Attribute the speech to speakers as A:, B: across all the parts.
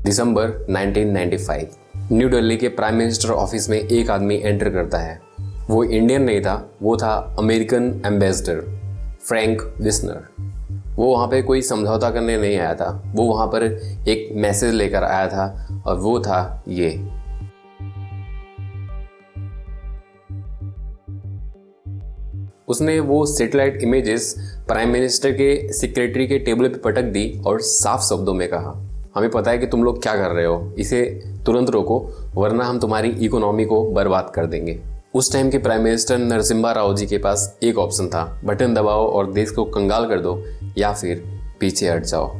A: दिसंबर 1995 new Delhi के prime minister office में एक आदमी एंटर करता है। वो इंडियन नहीं था, वो था अमेरिकन एम्बेसडर फ्रैंक विस्नर। वो वहाँ पे कोई समझौता करने नहीं आया था, वो वहाँ पर एक मैसेज लेकर आया था और वो था ये। उसने वो सैटेलाइट इमेजेस प्राइम मिनिस्टर के सेक्रेटरी के टेबल पे पटक दी और साफ शब्दों में कहा, हमें पता है कि तुम लोग क्या कर रहे हो, इसे तुरंत रोको वरना हम तुम्हारी इकोनॉमी को बर्बाद कर देंगे। उस टाइम के प्राइम मिनिस्टर नरसिम्हा राव जी के पास एक ऑप्शन था, बटन दबाओ और देश को कंगाल कर दो या फिर पीछे हट जाओ।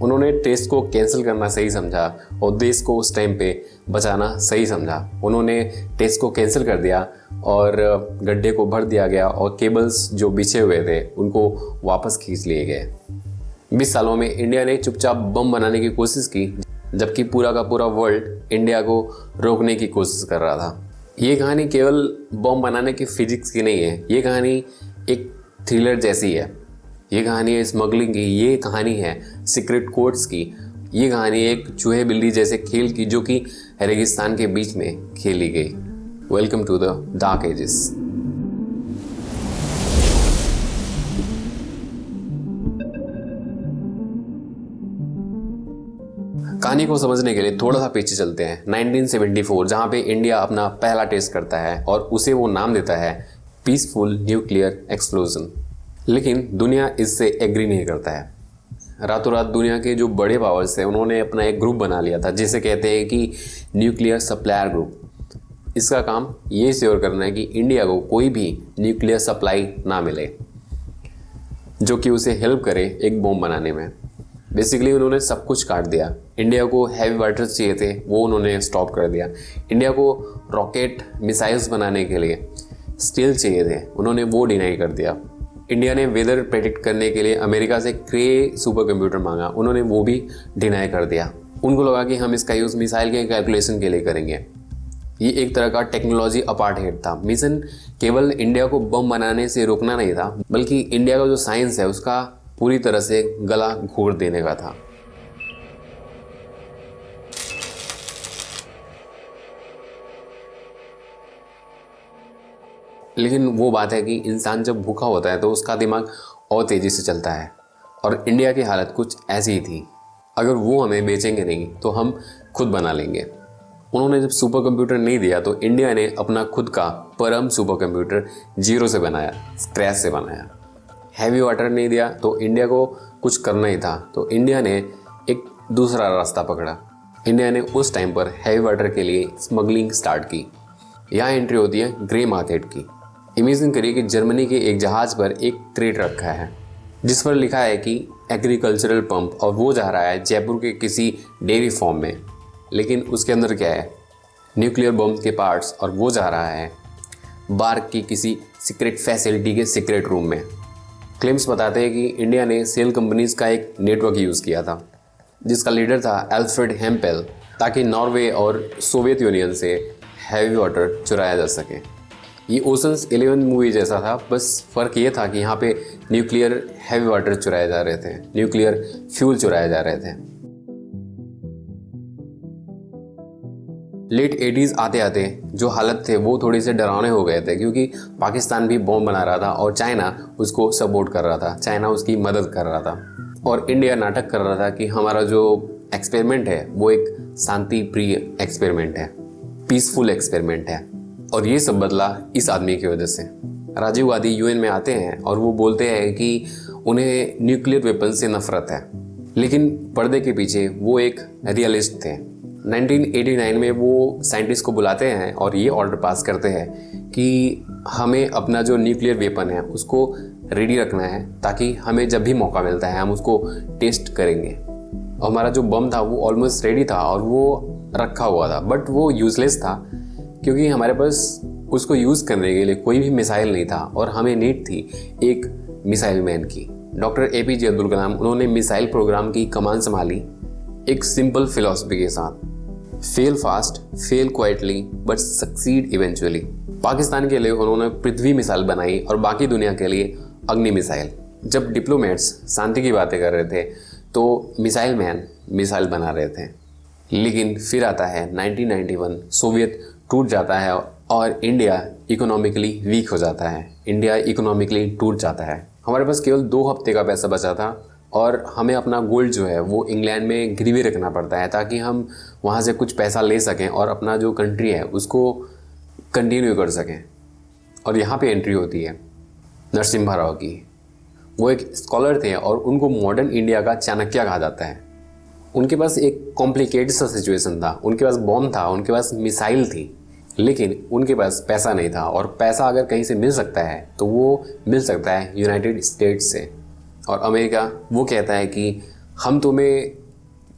A: उन्होंने टेस्ट को कैंसिल करना सही समझा और देश को उस टाइम पे बचाना सही समझा। उन्होंने टेस्ट को कैंसिल कर दिया और गड्ढे को भर दिया गया और केबल्स जो बिछे हुए थे उनको वापस खींच लिए गए। 20 सालों में इंडिया ने चुपचाप बम बनाने की कोशिश की, जबकि पूरा का पूरा वर्ल्ड इंडिया को रोकने की कोशिश कर रहा था। ये कहानी केवल बम बनाने की फिजिक्स की नहीं है, ये कहानी एक थ्रिलर जैसी है। ये कहानी है स्मगलिंग की, ये कहानी है सीक्रेट कोड्स की, ये कहानी एक चूहे बिल्ली जैसे खेल की जो कि रेगिस्तान के बीच में खेली गई। Welcome to the dark ages. कहानी को समझने के लिए थोड़ा सा पीछे चलते हैं 1974, जहां पे इंडिया अपना पहला टेस्ट करता है और उसे वो नाम देता है पीसफुल न्यूक्लियर एक्सप्लोजन। लेकिन दुनिया इससे एग्री नहीं करता है। रातों रात दुनिया के जो बड़े पावर्स हैं उन्होंने अपना एक ग्रुप बना लिया था जिसे कहते हैं कि न्यूक्लियर सप्लायर ग्रुप। इसका काम ये श्योर करना है कि इंडिया को कोई भी न्यूक्लियर सप्लाई ना मिले जो कि उसे हेल्प करे एक बम बनाने में। बेसिकली उन्होंने सब कुछ काट दिया। इंडिया को हैवी वाटर चाहिए थे, वो उन्होंने स्टॉप कर दिया। इंडिया को रॉकेट मिसाइल्स बनाने के लिए स्टील चाहिए थे, उन्होंने वो डिनाई कर दिया। इंडिया ने वेदर प्रेडिक्ट करने के लिए अमेरिका से क्रे सुपर कंप्यूटर मांगा, उन्होंने वो भी डिनाई कर दिया। उनको लगा कि हम इसका यूज़ मिसाइल के कैलकुलेशन के लिए करेंगे। ये एक तरह का टेक्नोलॉजी अपार्थाइड था। मिशन केवल इंडिया को बम बनाने से रोकना नहीं था, बल्कि इंडिया का जो साइंस है उसका पूरी तरह से गला घोट देने का था। लेकिन वो बात है कि इंसान जब भूखा होता है तो उसका दिमाग और तेज़ी से चलता है, और इंडिया की हालत कुछ ऐसी ही थी। अगर वो हमें बेचेंगे नहीं तो हम खुद बना लेंगे। उन्होंने जब सुपर कंप्यूटर नहीं दिया तो इंडिया ने अपना खुद का परम सुपर कंप्यूटर जीरो से बनाया, स्क्रैच से बनाया। हैवी वाटर नहीं दिया तो इंडिया को कुछ करना ही था, तो इंडिया ने एक दूसरा रास्ता पकड़ा। इंडिया ने उस टाइम पर हैवी वाटर के लिए स्मगलिंग स्टार्ट की। यहाँ एंट्री होती है ग्रे मार्केट की। इमेजिन करिए कि जर्मनी के एक जहाज़ पर एक क्रेट रखा है जिस पर लिखा है कि एग्रीकल्चरल पंप, और वो जा रहा है जयपुर के किसी डेयरी फार्म में। लेकिन उसके अंदर क्या है? न्यूक्लियर बम के पार्ट्स, और वो जा रहा है बार्क की किसी सीक्रेट फैसिलिटी के सीक्रेट रूम में। क्लेम्स बताते हैं कि इंडिया ने सेल कंपनीज़ का एक नेटवर्क यूज़ किया था जिसका लीडर था एल्फ्रेड हेम्पेल, ताकि नॉर्वे और सोवियत यूनियन से हैवी वाटर चुराया जा सके। ये ओशंस 11 मूवी जैसा था, बस फ़र्क ये था कि यहाँ पे न्यूक्लियर हैवी वाटर चुराए जा रहे थे, न्यूक्लियर फ्यूल चुराए जा रहे थे। लेट 80s आते आते जो हालत थे वो थोड़ी से डरावने हो गए थे, क्योंकि पाकिस्तान भी बॉम्ब बना रहा था और चाइना उसको सपोर्ट कर रहा था, चाइना उसकी मदद कर रहा था, और इंडिया नाटक कर रहा था कि हमारा जो एक्सपेरिमेंट है वो एक शांति प्रिय एक्सपेरिमेंट है, पीसफुल एक्सपेरिमेंट है। और ये सब बदला इस आदमी की वजह से। राजीव गांधी यूएन में आते हैं और वो बोलते हैं कि उन्हें न्यूक्लियर वेपन से नफरत है, लेकिन पर्दे के पीछे वो एक रियलिस्ट थे। 1989 में वो साइंटिस्ट को बुलाते हैं और ये ऑर्डर पास करते हैं कि हमें अपना जो न्यूक्लियर वेपन है उसको रेडी रखना है, ताकि हमें जब भी मौका मिलता है हम उसको टेस्ट करेंगे। और हमारा जो बम था वो ऑलमोस्ट रेडी था और वो रखा हुआ था, बट वो यूज़लेस था क्योंकि हमारे पास उसको यूज़ करने के लिए कोई भी मिसाइल नहीं था और हमें नीड थी एक मिसाइल मैन की। डॉक्टर APJ अब्दुल कलाम, उन्होंने मिसाइल प्रोग्राम की कमान संभाली एक सिंपल फिलॉसफी के साथ, fail fast, fail quietly but succeed eventually. Pakistan के लिए उन्होंने पृथ्वी मिसाइल बनाई और बाकी दुनिया के लिए अग्नि मिसाइल। जब डिप्लोमेट्स शांति की बातें कर रहे थे तो मिसाइल मैन मिसाइल बना रहे थे। लेकिन फिर आता है 1991, सोवियत टूट जाता है और इंडिया इकोनॉमिकली वीक हो जाता है। इंडिया इकोनॉमिकली टूट जाता है। हमारे पास केवल 2 हफ्ते का पैसा बचा था और हमें अपना गोल्ड जो है वो इंग्लैंड में गिरवी रखना पड़ता है ताकि हम वहाँ से कुछ पैसा ले सकें और अपना जो कंट्री है उसको कंटिन्यू कर सकें। और यहाँ पे एंट्री होती है नरसिम्हा राव की। वो एक स्कॉलर थे और उनको मॉडर्न इंडिया का चाणक्य कहा जाता है। उनके पास एक कॉम्प्लिकेटेड सा सिचुएशन था। उनके पास बॉम्ब था, उनके पास मिसाइल थी, लेकिन उनके पास पैसा नहीं था। और पैसा अगर कहीं से मिल सकता है तो वो मिल सकता है यूनाइटेड स्टेट्स से। और अमेरिका वो कहता है कि हम तुम्हें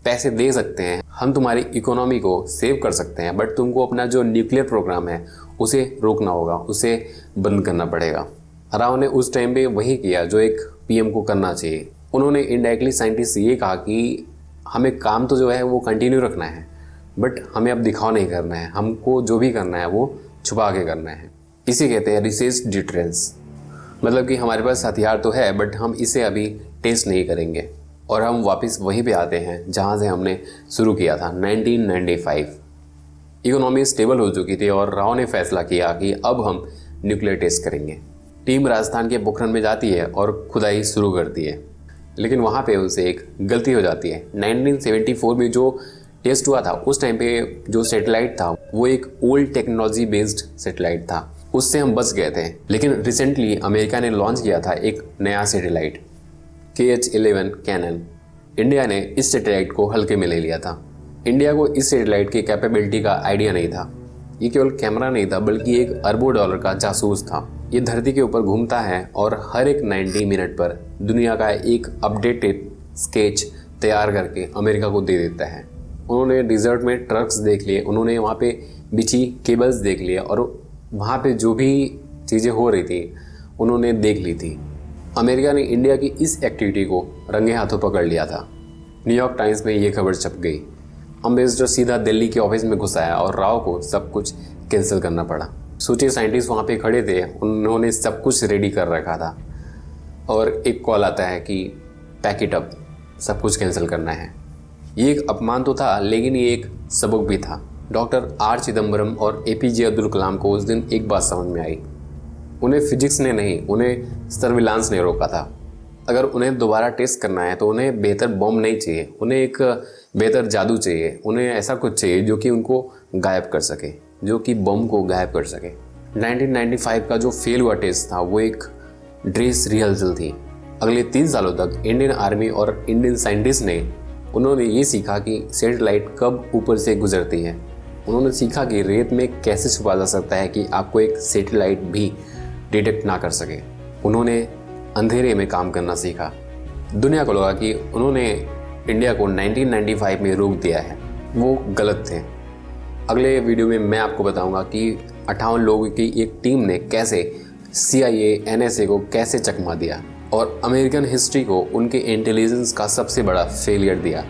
A: पैसे दे सकते हैं, हम तुम्हारी इकोनॉमी को सेव कर सकते हैं, बट तुमको अपना जो न्यूक्लियर प्रोग्राम है उसे रोकना होगा, उसे बंद करना पड़ेगा। राव ने उस टाइम पे वही किया जो एक पीएम को करना चाहिए। उन्होंने इनडायरेक्टली साइंटिस्ट से ये कहा कि हमें काम तो जो है वो कंटिन्यू रखना है, बट हमें अब दिखाव नहीं करना है, हमको जो भी करना है वो छुपा के करना है। इसे कहते हैं रिसर्च डिटरेंस। मतलब कि हमारे पास हथियार तो है बट हम इसे अभी टेस्ट नहीं करेंगे। और हम वापस वहीं पे आते हैं जहाँ से हमने शुरू किया था, 1995। इकोनॉमी स्टेबल हो चुकी थी और राव ने फैसला किया कि अब हम न्यूक्लियर टेस्ट करेंगे। टीम राजस्थान के पोखरण में जाती है और खुदाई शुरू करती है, लेकिन वहाँ पे उनसे एक गलती हो जाती है। 1974 में जो टेस्ट हुआ था उस टाइम पे जो सैटेलाइट था वो एक ओल्ड टेक्नोलॉजी बेस्ड सैटेलाइट था, उससे हम बच गए थे। लेकिन रिसेंटली अमेरिका ने लॉन्च किया था एक नया सैटेलाइट KH-11 कैनन। इंडिया ने इस सैटेलाइट को हल्के में ले लिया था। इंडिया को इस सैटेलाइट की कैपेबिलिटी का आइडिया नहीं था। ये केवल कैमरा नहीं था बल्कि एक अरबों डॉलर का जासूस था। ये धरती के ऊपर घूमता है और हर एक 90 मिनट पर दुनिया का एक अपडेटेड स्केच तैयार करके अमेरिका को दे देता है। उन्होंने डिजर्ट में ट्रक्स देख लिए, उन्होंने वहाँ पे बिछी केबल्स देख लिए और वहाँ पे जो भी चीज़ें हो रही थी उन्होंने देख ली थी। अमेरिका ने इंडिया की इस एक्टिविटी को रंगे हाथों पकड़ लिया था। न्यूयॉर्क टाइम्स में ये खबर छप गई। अम्बेसडर सीधा दिल्ली के ऑफिस में घुस आया और राव को सब कुछ कैंसिल करना पड़ा। सोचिए, साइंटिस्ट वहाँ पे खड़े थे, उन्होंने सब कुछ रेडी कर रखा था और एक कॉल आता है कि पैक इट अप, सब कुछ कैंसिल करना है। ये एक अपमान तो था लेकिन ये एक सबक भी था। डॉक्टर R चिदम्बरम और APJ अब्दुल कलाम को उस दिन एक बात समझ में आई। उन्हें फिजिक्स ने नहीं, उन्हें सर्विलांस ने रोका था। अगर उन्हें दोबारा टेस्ट करना है तो उन्हें बेहतर बॉम्ब नहीं चाहिए, उन्हें एक बेहतर जादू चाहिए, उन्हें ऐसा कुछ चाहिए जो कि उनको गायब कर सके, जो कि बॉम्ब को गायब कर सके। 1995 का जो फेल हुआ टेस्ट था वो एक ड्रेस रिहर्सल थी। अगले 3 सालों तक इंडियन आर्मी और इंडियन साइंटिस्ट ने उन्होंने ये सीखा कि सैटेलाइट कब ऊपर से गुजरती है। उन्होंने सीखा कि रेत में कैसे छुपा जा सकता है कि आपको एक सैटेलाइट भी डिटेक्ट ना कर सके। उन्होंने अंधेरे में काम करना सीखा। दुनिया को लगा कि उन्होंने इंडिया को 1995 में रोक दिया है, वो गलत थे। अगले वीडियो में मैं आपको बताऊंगा कि 58 लोगों की एक टीम ने कैसे CIA NSA को कैसे चकमा दिया और अमेरिकन हिस्ट्री को उनके इंटेलिजेंस का सबसे बड़ा फेलियर दिया।